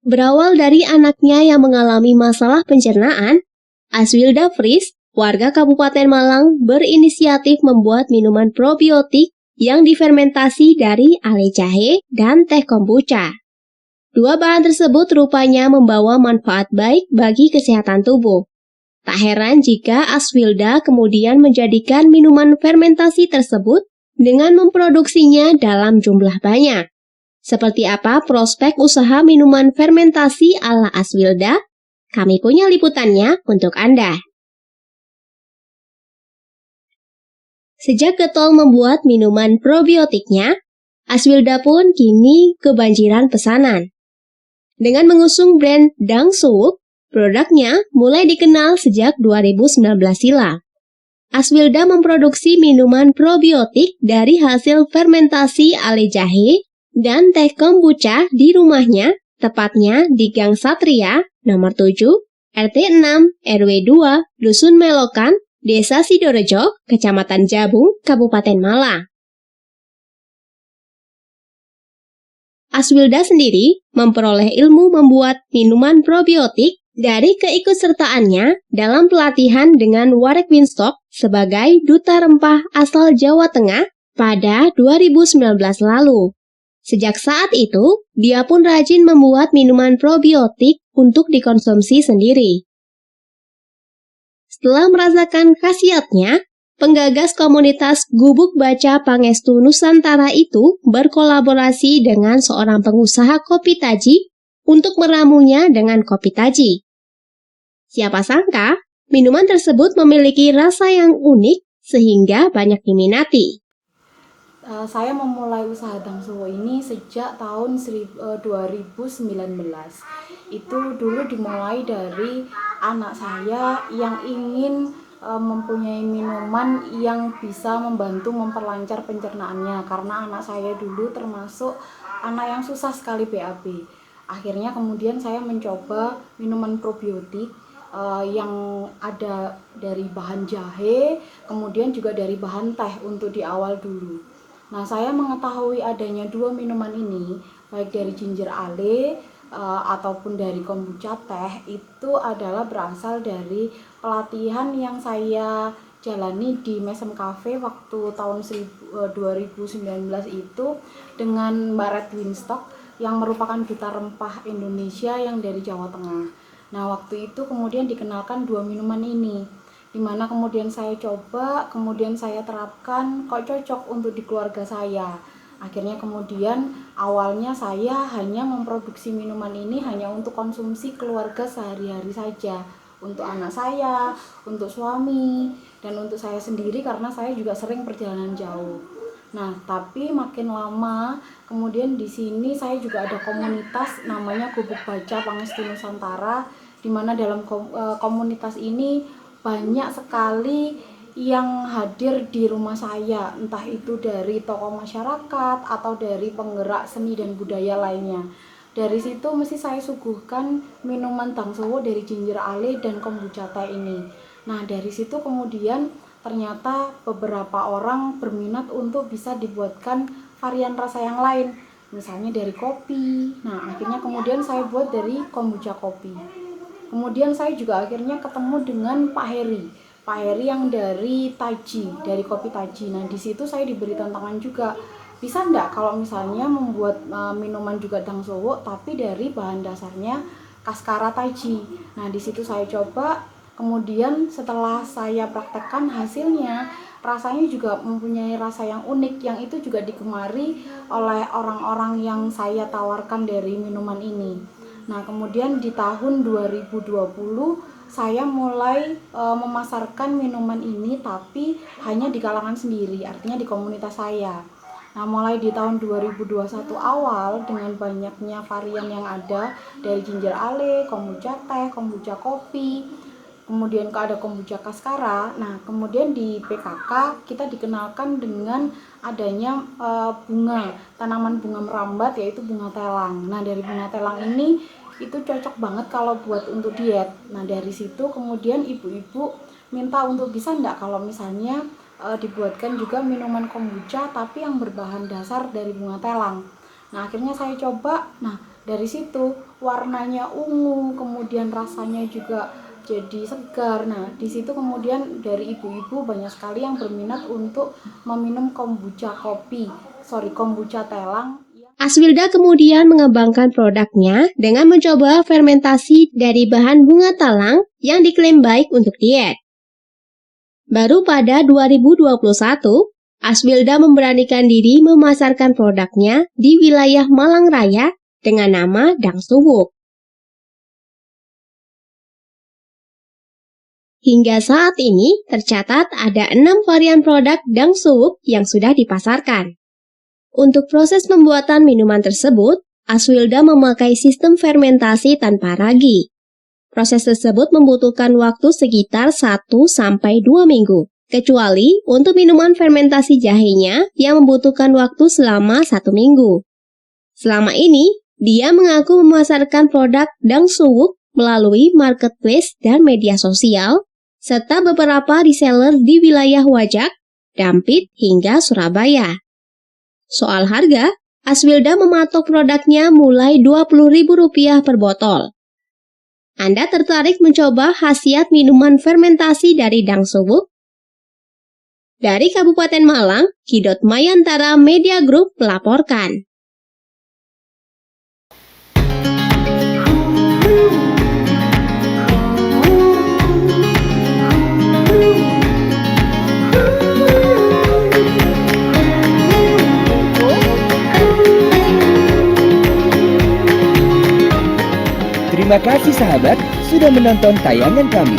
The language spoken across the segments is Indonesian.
Berawal dari anaknya yang mengalami masalah pencernaan, Aswilda Fris, warga Kabupaten Malang, berinisiatif membuat minuman probiotik yang difermentasi dari ale jahe dan teh kombucha. Dua bahan tersebut rupanya membawa manfaat baik bagi kesehatan tubuh. Tak heran jika Aswilda kemudian menjadikan minuman fermentasi tersebut dengan memproduksinya dalam jumlah banyak. Seperti apa prospek usaha minuman fermentasi ala Aswilda? Kami punya liputannya untuk Anda. Sejak getol membuat minuman probiotiknya, Aswilda pun kini kebanjiran pesanan. Dengan mengusung brand Dang Suwuk, produknya mulai dikenal sejak 2019 silam. Aswilda memproduksi minuman probiotik dari hasil fermentasi ale jahe dan teh kombucha di rumahnya, tepatnya di Gang Satria, nomor 7, RT 6, RW 2, Dusun Melokan, Desa Sidorejo, Kecamatan Jabung, Kabupaten Malang. Aswilda sendiri memperoleh ilmu membuat minuman probiotik dari keikutsertaannya dalam pelatihan dengan Warek Winstock sebagai duta rempah asal Jawa Tengah pada 2019 lalu. Sejak saat itu, dia pun rajin membuat minuman probiotik untuk dikonsumsi sendiri. Setelah merasakan khasiatnya, penggagas komunitas Gubuk Baca Pangestu Nusantara itu berkolaborasi dengan seorang pengusaha kopi taji untuk meramunya dengan kopi taji. Siapa sangka, minuman tersebut memiliki rasa yang unik sehingga banyak diminati. Saya memulai usaha Dang Suwuk ini sejak tahun 2019. Itu dulu dimulai dari anak saya yang ingin mempunyai minuman yang bisa membantu memperlancar pencernaannya, karena anak saya dulu termasuk anak yang susah sekali BAB. Akhirnya kemudian saya mencoba minuman probiotik yang ada dari bahan jahe, kemudian juga dari bahan teh untuk di awal dulu. Nah, saya mengetahui adanya dua minuman ini, baik dari ginger ale ataupun dari kombucha teh, itu adalah berasal dari pelatihan yang saya jalani di Mesem Cafe waktu tahun 2019 itu dengan Mbak Red Winstock yang merupakan duta rempah Indonesia yang dari Jawa Tengah. Nah, waktu itu kemudian dikenalkan dua minuman ini, dimana kemudian saya coba, kemudian saya terapkan, kok cocok untuk di keluarga saya. Akhirnya kemudian awalnya saya hanya memproduksi minuman ini hanya untuk konsumsi keluarga sehari-hari saja, untuk anak saya, untuk suami, dan untuk saya sendiri karena saya juga sering perjalanan jauh. Nah, tapi makin lama kemudian di sini saya juga ada komunitas namanya Gubuk Baca Pangestu Nusantara, di mana dalam komunitas ini banyak sekali yang hadir di rumah saya, entah itu dari tokoh masyarakat atau dari penggerak seni dan budaya lainnya. Dari situ mesti saya suguhkan minuman Dang Suwuk dari ginger ale dan kombucha teh ini. Nah, dari situ kemudian ternyata beberapa orang berminat untuk bisa dibuatkan varian rasa yang lain, misalnya dari kopi. Nah, akhirnya kemudian saya buat dari kombucha kopi. Kemudian saya juga akhirnya ketemu dengan Pak Heri yang dari Taji, dari kopi Taji. Nah, di situ saya diberi tantangan juga, bisa enggak kalau misalnya membuat minuman juga Dang Suwuk tapi dari bahan dasarnya Kaskara Taji. Nah, di situ saya coba, kemudian setelah saya praktekkan hasilnya, rasanya juga mempunyai rasa yang unik, yang itu juga digemari oleh orang-orang yang saya tawarkan dari minuman ini. Nah, kemudian di tahun 2020 saya mulai memasarkan minuman ini tapi hanya di kalangan sendiri, artinya di komunitas saya. Nah, mulai di tahun 2021 awal dengan banyaknya varian yang ada dari ginger ale, kombucha teh, kombucha kopi, kemudian ada kombucha kaskara. Nah, kemudian di PKK kita dikenalkan dengan adanya tanaman bunga merambat, yaitu bunga telang. Nah, dari bunga telang ini itu cocok banget kalau buat untuk diet. Nah, dari situ kemudian ibu-ibu minta untuk bisa enggak kalau misalnya dibuatkan juga minuman kombucha tapi yang berbahan dasar dari bunga telang. Nah, akhirnya saya coba. Nah, dari situ warnanya ungu, kemudian rasanya juga jadi segar. Nah, di situ kemudian dari ibu-ibu banyak sekali yang berminat untuk meminum kombucha telang. Aswilda kemudian mengembangkan produknya dengan mencoba fermentasi dari bahan bunga talang yang diklaim baik untuk diet. Baru pada 2021, Aswilda memberanikan diri memasarkan produknya di wilayah Malang Raya dengan nama Dang Suwuk. Hingga saat ini tercatat ada 6 varian produk Dang Suwuk yang sudah dipasarkan. Untuk proses pembuatan minuman tersebut, Aswilda memakai sistem fermentasi tanpa ragi. Proses tersebut membutuhkan waktu sekitar 1-2 minggu, kecuali untuk minuman fermentasi jahenya yang membutuhkan waktu selama 1 minggu. Selama ini, dia mengaku memasarkan produk Dang Suwuk melalui marketplace dan media sosial, serta beberapa reseller di wilayah Wajak, Dampit, hingga Surabaya. Soal harga, Aswilda mematok produknya mulai Rp20.000 per botol. Anda tertarik mencoba khasiat minuman fermentasi dari Dang Suwuk? Dari Kabupaten Malang, Kidot Mayantara Media Group melaporkan. Terima kasih sahabat sudah menonton tayangan kami.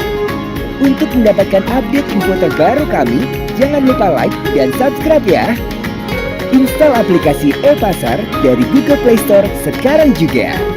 Untuk mendapatkan update info terbaru kami, jangan lupa like dan subscribe ya. Install aplikasi e-Pasar dari Google Play Store sekarang juga.